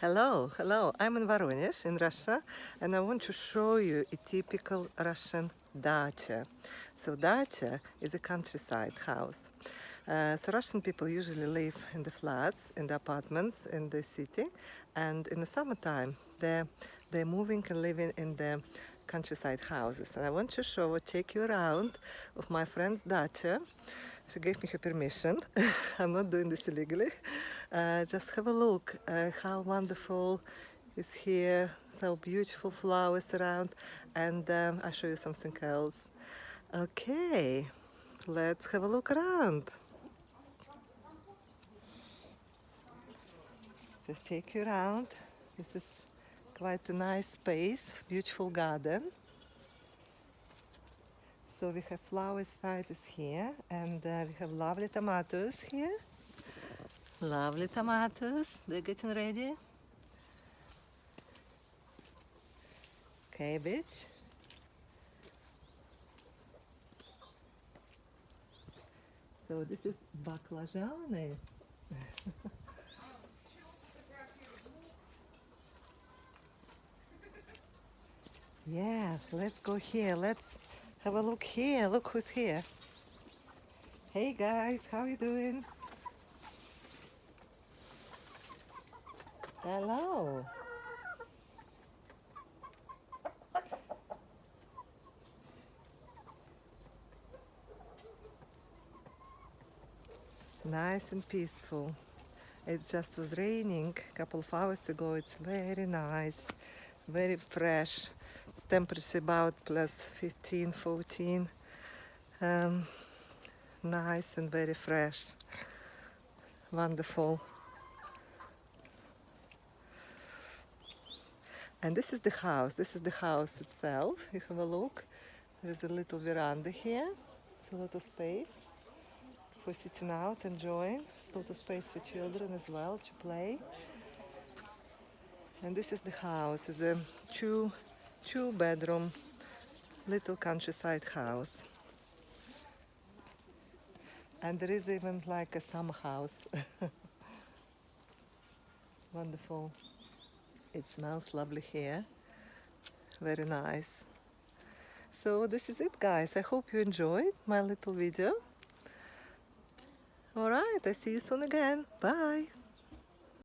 Hello. I'm in Voronezh in Russia, and I want to show you a typical Russian dacha. So dacha is a countryside house. So Russian people usually live in the flats, in the apartments in the city, and in the summertime they're moving and living in the countryside houses. And I want to take you around of my friend's dacha. She gave me her permission. I'm not doing this illegally. Just have a look how wonderful is here. So beautiful flowers around, and I'll show you something else. Okay, let's have a look around. Just take you around. This is quite a nice space, beautiful garden. So we have flower side is here, and we have lovely tomatoes here. Lovely tomatoes, they're getting ready. Cabbage. So this is baklajаны. Yeah, let's go here. Let's have a look here. Look who's here. Hey guys, how you doing? Hello. Nice and peaceful. It just was raining a couple of hours ago. It's very nice, very fresh. It's temperature about plus 15, 14. Nice and very fresh. Wonderful. And this is the house. This is the house itself. You have a look. There is a little veranda here. It's a lot of space for sitting out, enjoying. A lot of space for children as well to play. And this is the house. It's a two-bedroom little countryside house. And there is even like a summer house. Wonderful. It smells lovely here. Very nice. So this is it, guys. I hope you enjoyed my little video. All right, I see you soon again. Bye.